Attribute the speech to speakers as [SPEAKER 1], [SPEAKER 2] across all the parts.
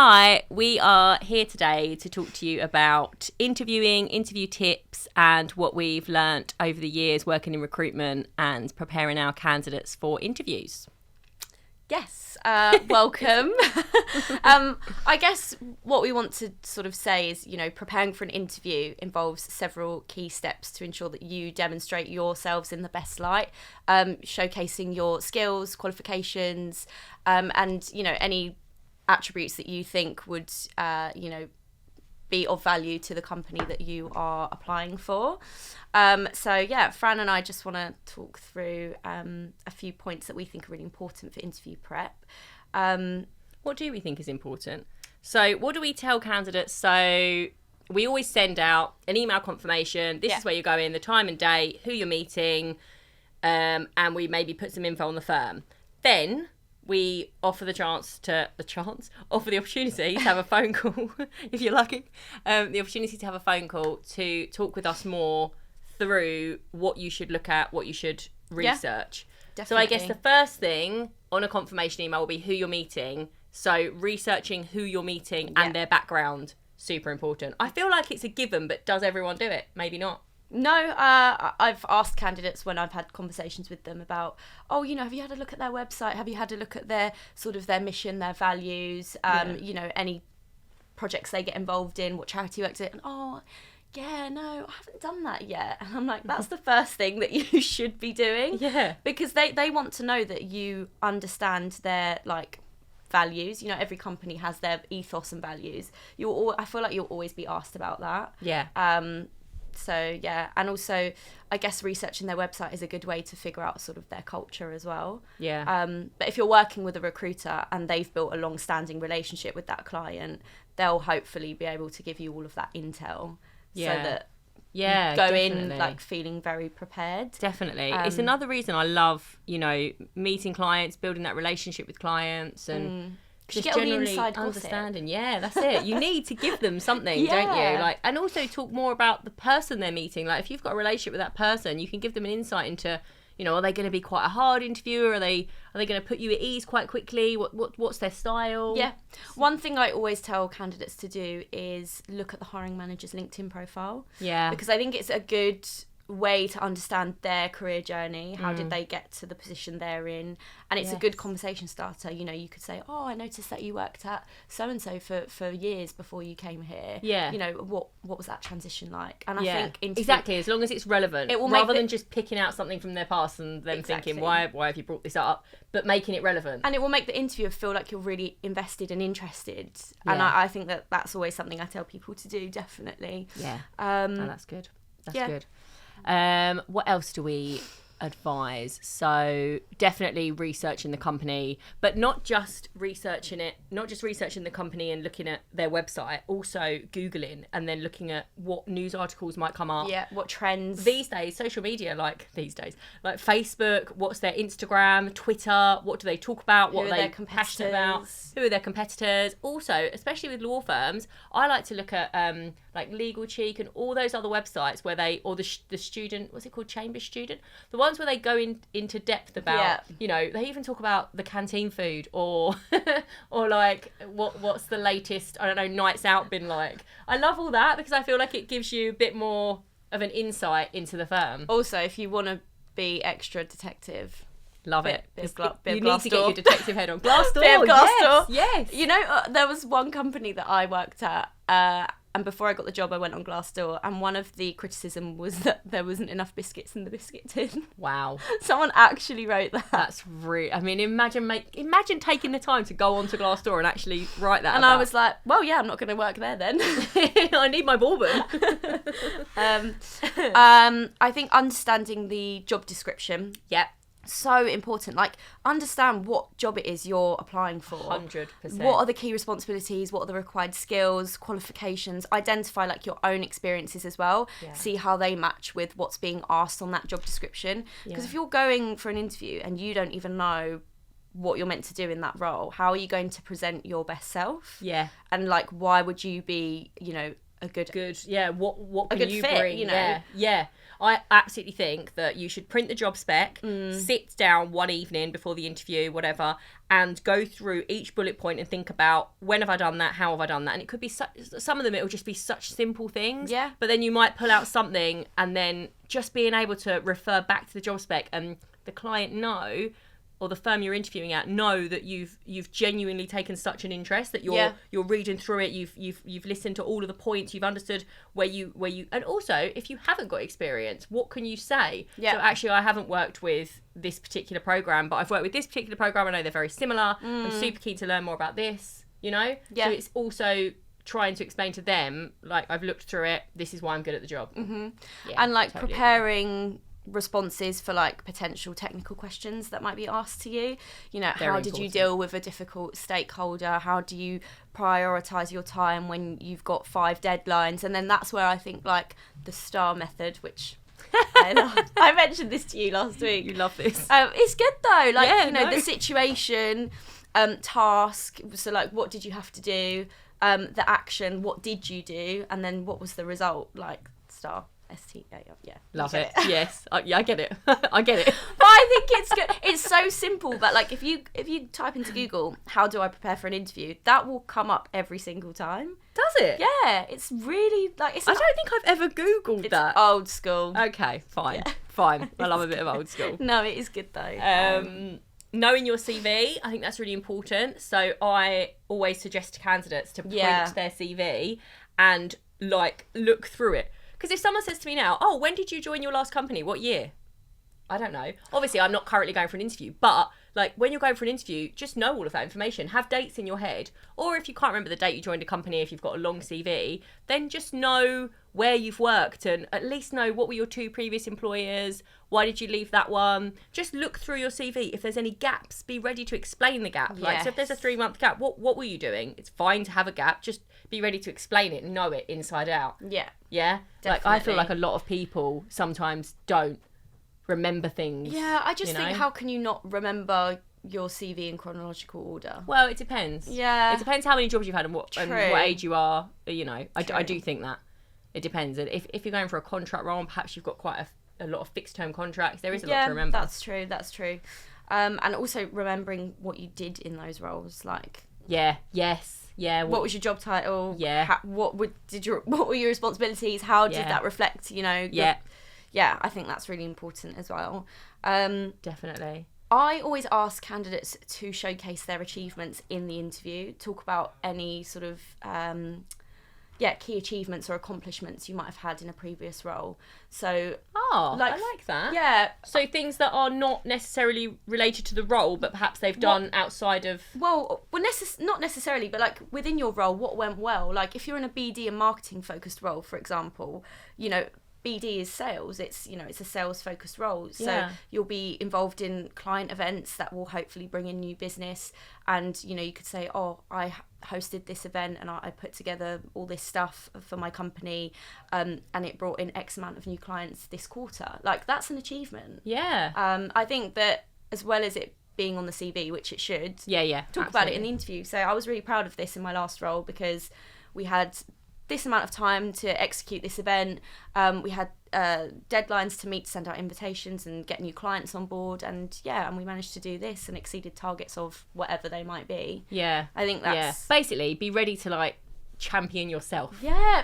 [SPEAKER 1] Hi, we are here today to talk to you about interviewing, interview tips, and what we've learnt over the years working in recruitment and preparing our candidates for interviews.
[SPEAKER 2] Yes, welcome. I guess what we want to sort of say is, preparing for an interview involves several key steps to ensure that you demonstrate yourselves in the best light, showcasing your skills, qualifications, and, any attributes that you think would, be of value to the company that you are applying for. Fran and I just want to talk through a few points that we think are really important for interview prep.
[SPEAKER 1] What do we think is important? So what do we tell candidates? So we always send out an email confirmation. This is where you're going, the time and date, who you're meeting, and we maybe put some info on the firm. Then we offer the opportunity to have a phone call, if you're lucky, the opportunity to have a phone call to talk with us more through what you should look at, what you should research.
[SPEAKER 2] Yeah,
[SPEAKER 1] so I guess the first thing on a confirmation email will be who you're meeting. So researching who you're meeting and their background, super important. I feel like it's a given, but does everyone do it? Maybe not.
[SPEAKER 2] No, I've asked candidates when I've had conversations with them about, have you had a look at their website? Have you had a look at their mission, their values, any projects they get involved in, what charity works in? And, I haven't done that yet. And I'm like, that's the first thing that you should be doing.
[SPEAKER 1] Yeah.
[SPEAKER 2] Because they want to know that you understand their, values. Every company has their ethos and values. I feel like you'll always be asked about that.
[SPEAKER 1] Yeah.
[SPEAKER 2] And also I guess researching their website is a good way to figure out sort of their culture as well.
[SPEAKER 1] Yeah.
[SPEAKER 2] But if you're working with a recruiter and they've built a long-standing relationship with that client, they'll hopefully be able to give you all of that intel so that you go
[SPEAKER 1] definitely
[SPEAKER 2] in feeling very prepared.
[SPEAKER 1] Definitely. It's another reason I love, meeting clients, building that relationship with clients and just
[SPEAKER 2] get all the
[SPEAKER 1] generally
[SPEAKER 2] inside
[SPEAKER 1] understanding. Yeah, that's it. You need to give them something, don't you? And also talk more about the person they're meeting. If you've got a relationship with that person, you can give them an insight into, are they going to be quite a hard interviewer? Are they going to put you at ease quite quickly? What's their style?
[SPEAKER 2] Yeah. One thing I always tell candidates to do is look at the hiring manager's LinkedIn profile.
[SPEAKER 1] Yeah.
[SPEAKER 2] Because I think it's a good way to understand their career journey. How did they get to the position they're in? And it's a good conversation starter. You could say, I noticed that you worked at so-and-so for years before you came here.
[SPEAKER 1] Yeah.
[SPEAKER 2] What was that transition like? And I think
[SPEAKER 1] exactly, as long as it's relevant, it will rather than just picking out something from their past and then thinking, why have you brought this up? But making it relevant.
[SPEAKER 2] And it will make the interviewer feel like you're really invested and interested. Yeah. And I think that's always something I tell people to do, definitely.
[SPEAKER 1] Yeah. That's good. That's good. What else do we advise? So definitely researching the company, but not just researching the company and looking at their website, also Googling and then looking at what news articles might come up.
[SPEAKER 2] Yeah, what trends.
[SPEAKER 1] These days, social media, like Facebook, what's their Instagram, Twitter, what do they talk about, what are they passionate about, who are their competitors. Also, especially with law firms, I like to look at Legal Cheek and all those other websites where the student, what's it called, Chambers Student, the ones where they go into depth about, they even talk about the canteen food or what's the latest, I don't know, nights out been like. I love all that because I feel like it gives you a bit more of an insight into the firm.
[SPEAKER 2] Also, if you want to be extra detective,
[SPEAKER 1] love it.
[SPEAKER 2] You
[SPEAKER 1] need to get your detective head on. Glassdoor, yes.
[SPEAKER 2] There was one company that I worked at, and before I got the job, I went on Glassdoor, and one of the criticism was that there wasn't enough biscuits in the biscuit tin.
[SPEAKER 1] Wow.
[SPEAKER 2] Someone actually wrote that.
[SPEAKER 1] That's really... I mean, imagine taking the time to go onto Glassdoor and actually write that.
[SPEAKER 2] And I was like, well, yeah, I'm not going to work there then.
[SPEAKER 1] I need my bourbon.
[SPEAKER 2] I think understanding the job description.
[SPEAKER 1] Yep.
[SPEAKER 2] So important. Understand what job it is you're applying for.
[SPEAKER 1] 100%.
[SPEAKER 2] What are the key responsibilities? What are the required skills, qualifications? Identify your own experiences as well. Yeah. See how they match with what's being asked on that job description. Because if you're going for an interview and you don't even know what you're meant to do in that role, how are you going to present your best self?
[SPEAKER 1] Yeah.
[SPEAKER 2] And why would you be, a good
[SPEAKER 1] what
[SPEAKER 2] a
[SPEAKER 1] can
[SPEAKER 2] good
[SPEAKER 1] you
[SPEAKER 2] fit,
[SPEAKER 1] bring?
[SPEAKER 2] you know?
[SPEAKER 1] Yeah. I absolutely think that you should print the job spec, sit down one evening before the interview, whatever, and go through each bullet point and think about, when have I done that? How have I done that? And it could be some of them, it will just be such simple things.
[SPEAKER 2] Yeah.
[SPEAKER 1] But then you might pull out something, and then just being able to refer back to the job spec and the client know, or the firm you're interviewing at know, that you've genuinely taken such an interest, that you're reading through it, you've listened to all of the points, you've understood where you and also, if you haven't got experience, what can you say? So actually, I haven't worked with this particular program, but I've worked with this particular program. I know they're very similar. I'm super keen to learn more about this. You know, so it's also trying to explain to them, like, I've looked through it. This is why I'm good at the job.
[SPEAKER 2] And like totally preparing responses for like potential technical questions that might be asked to you. You know, how did you deal with a difficult stakeholder? How do you prioritize your time when you've got 5 deadlines? And then that's where I think like the STAR method, which I mentioned this to you last week.
[SPEAKER 1] You love this.
[SPEAKER 2] It's good though. Like, the situation, task. So like, what did you have to do? The action, what did you do? And then what was the result? Like, STAR. Yeah.
[SPEAKER 1] Love it. Yes. I get it. I get it.
[SPEAKER 2] But I think it's good. It's so simple, but like if you type into Google, how do I prepare for an interview, that will come up every single time.
[SPEAKER 1] Does it?
[SPEAKER 2] Yeah. It's really like
[SPEAKER 1] I don't think I've ever Googled that.
[SPEAKER 2] Old school.
[SPEAKER 1] Okay, fine. Yeah. Fine. I love a bit of old school.
[SPEAKER 2] No, it is good though.
[SPEAKER 1] Knowing your CV, I think that's really important. So I always suggest to candidates to print their CV and like look through it. Because if someone says to me now, oh, when did you join your last company? What year? I don't know. Obviously, I'm not currently going for an interview, but like when you're going for an interview, just know all of that information. Have dates in your head. Or if you can't remember the date you joined a company, if you've got a long CV, then just know where you've worked and at least know what were your 2 previous employers. Why did you leave that one? Just look through your CV. If there's any gaps, be ready to explain the gap.
[SPEAKER 2] Yes.
[SPEAKER 1] Like, so if there's a 3-month gap, what were you doing? It's fine to have a gap. Just be ready to explain it and know it inside out.
[SPEAKER 2] Yeah.
[SPEAKER 1] Yeah?
[SPEAKER 2] Definitely.
[SPEAKER 1] Like, I feel like a lot of people sometimes don't remember things.
[SPEAKER 2] Yeah, I just think, how can you not remember your CV in chronological order?
[SPEAKER 1] Well, it depends.
[SPEAKER 2] Yeah.
[SPEAKER 1] It depends how many jobs you've had and what age you are. You know, I do think that. It depends. If you're going for a contract role, and perhaps you've got quite a lot of fixed term contracts, there is a lot to remember.
[SPEAKER 2] That's true. And also remembering what you did in those roles, like what was your job title?
[SPEAKER 1] Yeah.
[SPEAKER 2] What were your responsibilities? How did that reflect? You know. I think that's really important as well.
[SPEAKER 1] Definitely.
[SPEAKER 2] I always ask candidates to showcase their achievements in the interview. Talk about any sort of key achievements or accomplishments you might have had in a previous role. So
[SPEAKER 1] I like that.
[SPEAKER 2] Yeah.
[SPEAKER 1] So things that are not necessarily related to the role, but perhaps they've done outside of...
[SPEAKER 2] Well, not necessarily, but like within your role, what went well? Like if you're in a BD and marketing focused role, for example, you know, BD is sales. It's a sales focused role. So you'll be involved in client events that will hopefully bring in new business. And, you know, you could say, oh, I hosted this event and I put together all this stuff for my company, and it brought in X amount of new clients this quarter. Like, that's an achievement.
[SPEAKER 1] Yeah.
[SPEAKER 2] I think that as well as it being on the CV, which it should, talk about it in the interview. So I was really proud of this in my last role because we had this amount of time to execute this event. We had deadlines to meet, to send out invitations and get new clients on board, and we managed to do this and exceeded targets of whatever they might be. I think that's
[SPEAKER 1] basically be ready to like champion yourself.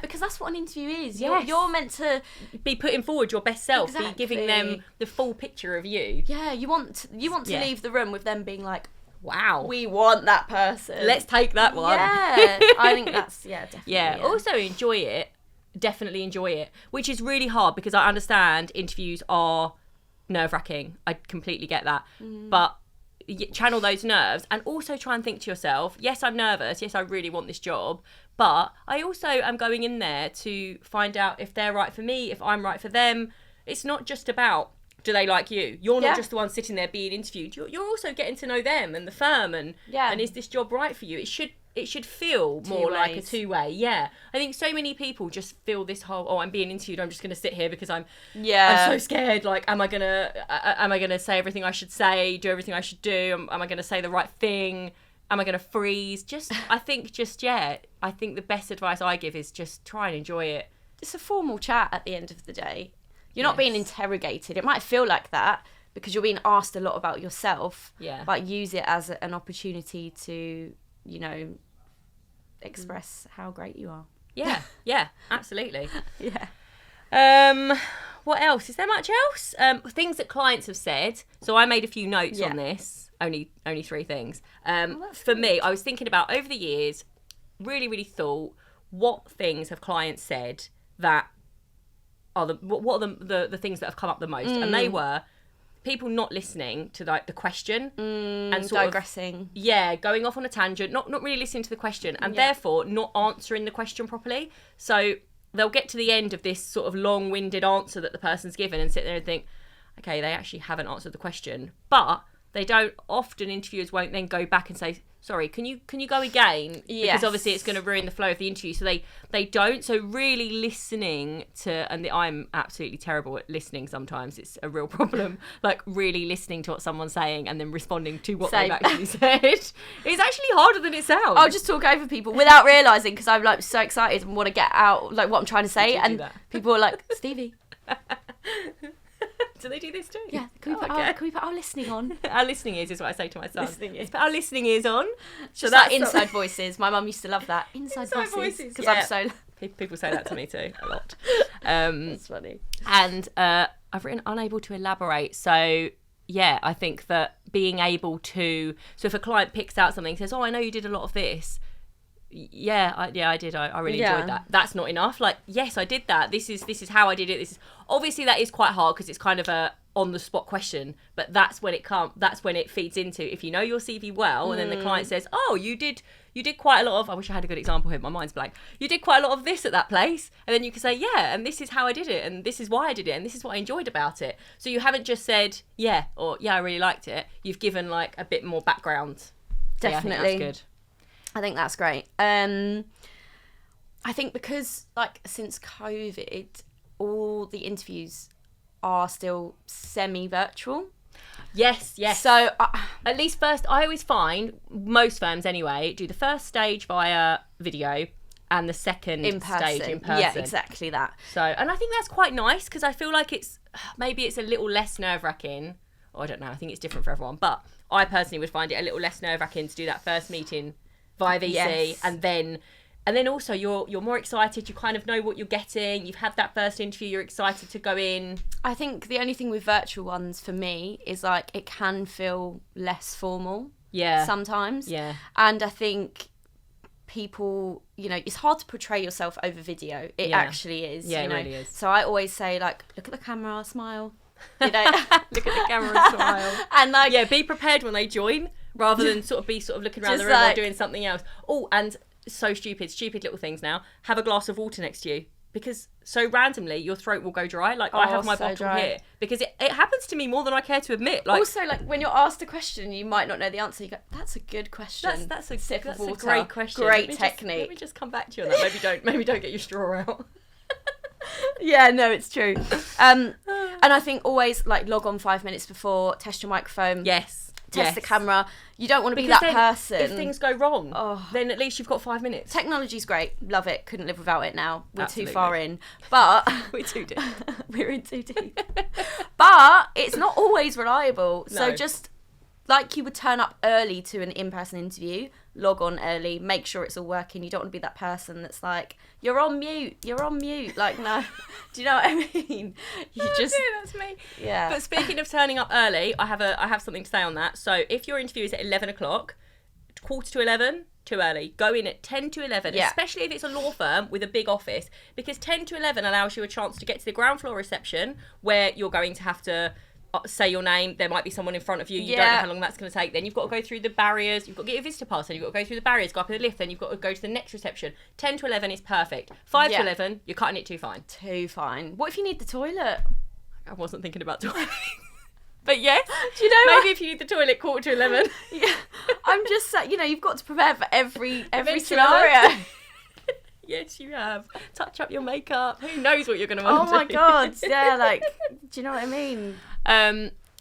[SPEAKER 2] Because that's what an interview is. You're meant to
[SPEAKER 1] be putting forward your best self.
[SPEAKER 2] Exactly.
[SPEAKER 1] Be giving them the full picture of you.
[SPEAKER 2] You want to leave the room with them being like,
[SPEAKER 1] wow,
[SPEAKER 2] we want that person.
[SPEAKER 1] Let's take that one.
[SPEAKER 2] I think that's definitely.
[SPEAKER 1] Also enjoy it. Definitely enjoy it, which is really hard because I understand interviews are nerve-wracking. I completely get that. But channel those nerves and also try and think to yourself, yes, I'm nervous. Yes, I really want this job. But I also am going in there to find out if they're right for me, if I'm right for them. It's not just about, do they like you? You're not just the one sitting there being interviewed. You're also getting to know them and the firm and is this job right for you? It should feel more like a two-way. I think so many people just feel this whole, I'm being interviewed, I'm just going to sit here because I'm so scared. Like, am I gonna say everything I should say, do everything I should do? Am I going to say the right thing? Am I going to freeze? I think the best advice I give is just try and enjoy it.
[SPEAKER 2] It's a formal chat at the end of the day. You're not being interrogated. It might feel like that because you're being asked a lot about yourself.
[SPEAKER 1] Yeah.
[SPEAKER 2] But use it as an opportunity to, you know, express how great you are.
[SPEAKER 1] Yeah, yeah, absolutely.
[SPEAKER 2] Yeah.
[SPEAKER 1] What else? Is there much else? Things that clients have said. So I made a few notes on this. Only 3 things. For me, I was thinking about over the years, really thought, what things have clients said that are what are the things that have come up the most? And they were people not listening to like the question and sort
[SPEAKER 2] digressing.
[SPEAKER 1] Going off on a tangent, not really listening to the question, and therefore not answering the question properly. So they'll get to the end of this sort of long-winded answer that the person's given and sit there and think, okay, they actually haven't answered the question. But they don't, often interviewers won't then go back and say, sorry, can you go again?
[SPEAKER 2] Yes.
[SPEAKER 1] Because obviously it's going to ruin the flow of the interview. So they don't. So really listening to, and I'm absolutely terrible at listening sometimes. It's a real problem. Like really listening to what someone's saying and then responding to what they've actually said. It's actually harder than it sounds.
[SPEAKER 2] I'll just talk over people without realising because I'm like so excited and want to get out like what I'm trying to say. And people are like, Stevie.
[SPEAKER 1] Do they do this too?
[SPEAKER 2] Yeah. Can we put our listening on?
[SPEAKER 1] Our listening ears is what I say to my son. Let's put our listening ears on.
[SPEAKER 2] So that's inside voices. My mum used to love that. Inside voices. Because I'm so...
[SPEAKER 1] People say that to me too, a lot.
[SPEAKER 2] That's funny.
[SPEAKER 1] And I've written unable to elaborate. So, yeah, I think that being able to... So if a client picks out something and says, oh, I know you did a lot of this. I did. I really enjoyed that. That's not enough. Like, yes, I did that. This is how I did it. This is obviously that is quite hard because it's kind of a on the spot question. But that's when it feeds into if you know your CV well, and then the client says, "Oh, you did quite a lot of." I wish I had a good example here. My mind's blank. You did quite a lot of this at that place, and then you can say, "Yeah, and this is how I did it, and this is why I did it, and this is what I enjoyed about it." So you haven't just said, "Yeah," or "Yeah, I really liked it." You've given like a bit more background.
[SPEAKER 2] Definitely.
[SPEAKER 1] Yeah, I think that's good.
[SPEAKER 2] I think that's great. I think because like since COVID, all the interviews are still semi-virtual.
[SPEAKER 1] Yes.
[SPEAKER 2] So
[SPEAKER 1] at least first, I always find most firms anyway do the first stage via video and the second stage in person.
[SPEAKER 2] Yeah, exactly that.
[SPEAKER 1] So, and I think that's quite nice because I feel like it's a little less nerve-wracking. Or I don't know. I think it's different for everyone, but I personally would find it a little less nerve-wracking to do that first meeting via VC, and then also you're more excited. You kind of know what you're getting. You've had that first interview. You're excited to go in.
[SPEAKER 2] I think the only thing with virtual ones for me is like it can feel less formal.
[SPEAKER 1] Yeah.
[SPEAKER 2] Sometimes.
[SPEAKER 1] Yeah.
[SPEAKER 2] And I think people, you know, it's hard to portray yourself over video. It actually is.
[SPEAKER 1] Yeah,
[SPEAKER 2] you know?
[SPEAKER 1] it really is.
[SPEAKER 2] So I always say like, look at the camera, smile. You know,
[SPEAKER 1] look at the camera and smile.
[SPEAKER 2] And like,
[SPEAKER 1] be prepared when they join. Rather than sort of looking around the room or doing something else. Oh, and so stupid little things now. Have a glass of water next to you. Because so randomly your throat will go dry. Like I have my bottle here. Because it happens to me more than I care to admit. Like,
[SPEAKER 2] also, like when you're asked a question, you might not know the answer. You go, that's a good question.
[SPEAKER 1] That's a
[SPEAKER 2] great
[SPEAKER 1] question.
[SPEAKER 2] Great technique.
[SPEAKER 1] Let me just come back to you on that. Maybe don't get your straw out.
[SPEAKER 2] Yeah, no, it's true. And I think always like log on 5 minutes before, test your microphone.
[SPEAKER 1] Yes.
[SPEAKER 2] Test the camera. You don't want to be that person.
[SPEAKER 1] If things go wrong, then at least you've got 5 minutes.
[SPEAKER 2] Technology's great. Love it. Couldn't live without it now. We're too far in. But
[SPEAKER 1] we're too deep.
[SPEAKER 2] We're in too deep. But it's not always reliable.
[SPEAKER 1] No.
[SPEAKER 2] So just like you would turn up early to an in-person interview, log on early, make sure it's all working. You don't want to be that person that's like, you're on mute. Like, no. Do you know what I mean?
[SPEAKER 1] That's me.
[SPEAKER 2] Yeah.
[SPEAKER 1] But speaking of turning up early, I have something to say on that. So if your interview is at 11 o'clock, 11:15, too early. Go in at 10 to 11, especially if it's a law firm with a big office, because 10 to 11 allows you a chance to get to the ground floor reception where you're going to have to say your name. There might be someone in front of you. You don't know how long that's going to take. Then you've got to go through the barriers. You've got to get your visitor pass. Then you've got to go through the barriers, go up in the lift. Then you've got to go to the next reception. 10 to 11 is perfect. 5 to 11, you're cutting it too fine.
[SPEAKER 2] Too fine. What if you need the toilet?
[SPEAKER 1] I wasn't thinking about toilet. But yes,
[SPEAKER 2] do you know
[SPEAKER 1] maybe if you need the toilet, 11:15.
[SPEAKER 2] Yeah, I'm just saying, you know, you've got to prepare for every scenario.
[SPEAKER 1] Yes, you have. Touch up your makeup. Who knows what you're going to want to do?
[SPEAKER 2] Oh my God, yeah, like, do you know what I mean?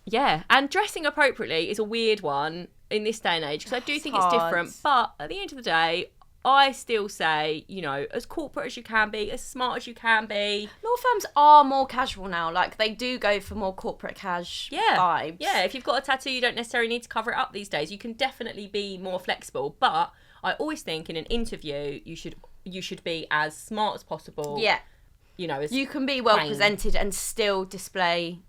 [SPEAKER 1] Yeah, and dressing appropriately is a weird one. in this day and age, because I do think it's different. But at the end of the day, I still say, you know, as corporate as you can be, as smart as you can be.
[SPEAKER 2] Law firms are more casual now. Like, they do go for more corporate vibes.
[SPEAKER 1] Yeah, if you've got a tattoo, you don't necessarily need to cover it up these days. You can definitely be more flexible. But I always think in an interview, you should be as smart as possible.
[SPEAKER 2] Yeah.
[SPEAKER 1] You know, as
[SPEAKER 2] you can be well presented and still display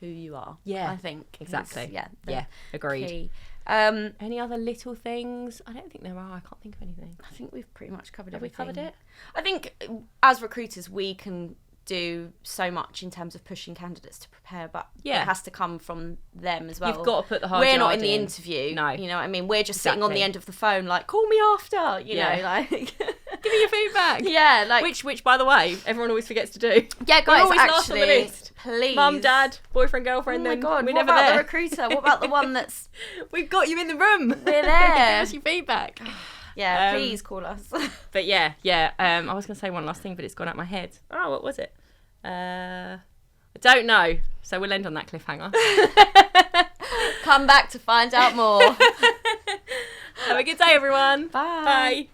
[SPEAKER 2] who you are.
[SPEAKER 1] Yeah.
[SPEAKER 2] I think.
[SPEAKER 1] Exactly.
[SPEAKER 2] Yeah,
[SPEAKER 1] agreed.
[SPEAKER 2] Key.
[SPEAKER 1] Any other little things? I don't think there are. I can't think of anything.
[SPEAKER 2] I think we've pretty much covered
[SPEAKER 1] Have
[SPEAKER 2] everything.
[SPEAKER 1] we covered it?
[SPEAKER 2] I think as recruiters, we can do so much in terms of pushing candidates to prepare, but it has to come from them as well.
[SPEAKER 1] You've got to put the hard
[SPEAKER 2] We're
[SPEAKER 1] yard
[SPEAKER 2] not in the
[SPEAKER 1] in.
[SPEAKER 2] interview.
[SPEAKER 1] No.
[SPEAKER 2] You know what I mean? We're just sitting on the end of the phone like, call me after, you know, like...
[SPEAKER 1] Give me your feedback.
[SPEAKER 2] Yeah, like...
[SPEAKER 1] Which, by the way, everyone always forgets to do.
[SPEAKER 2] Yeah, guys,
[SPEAKER 1] always last on the list.
[SPEAKER 2] Please.
[SPEAKER 1] Mum, dad, boyfriend, girlfriend.
[SPEAKER 2] Oh my God,
[SPEAKER 1] we're
[SPEAKER 2] what
[SPEAKER 1] never
[SPEAKER 2] about
[SPEAKER 1] there.
[SPEAKER 2] the recruiter? What about the one that's...
[SPEAKER 1] We've got you in the room.
[SPEAKER 2] We're there.
[SPEAKER 1] Give us your feedback.
[SPEAKER 2] Yeah, please call us.
[SPEAKER 1] But yeah. I was going to say one last thing, but it's gone out my head. Oh, what was it? I don't know. So we'll end on that cliffhanger.
[SPEAKER 2] Come back to find out more.
[SPEAKER 1] Have a good day, everyone.
[SPEAKER 2] Bye.
[SPEAKER 1] Bye.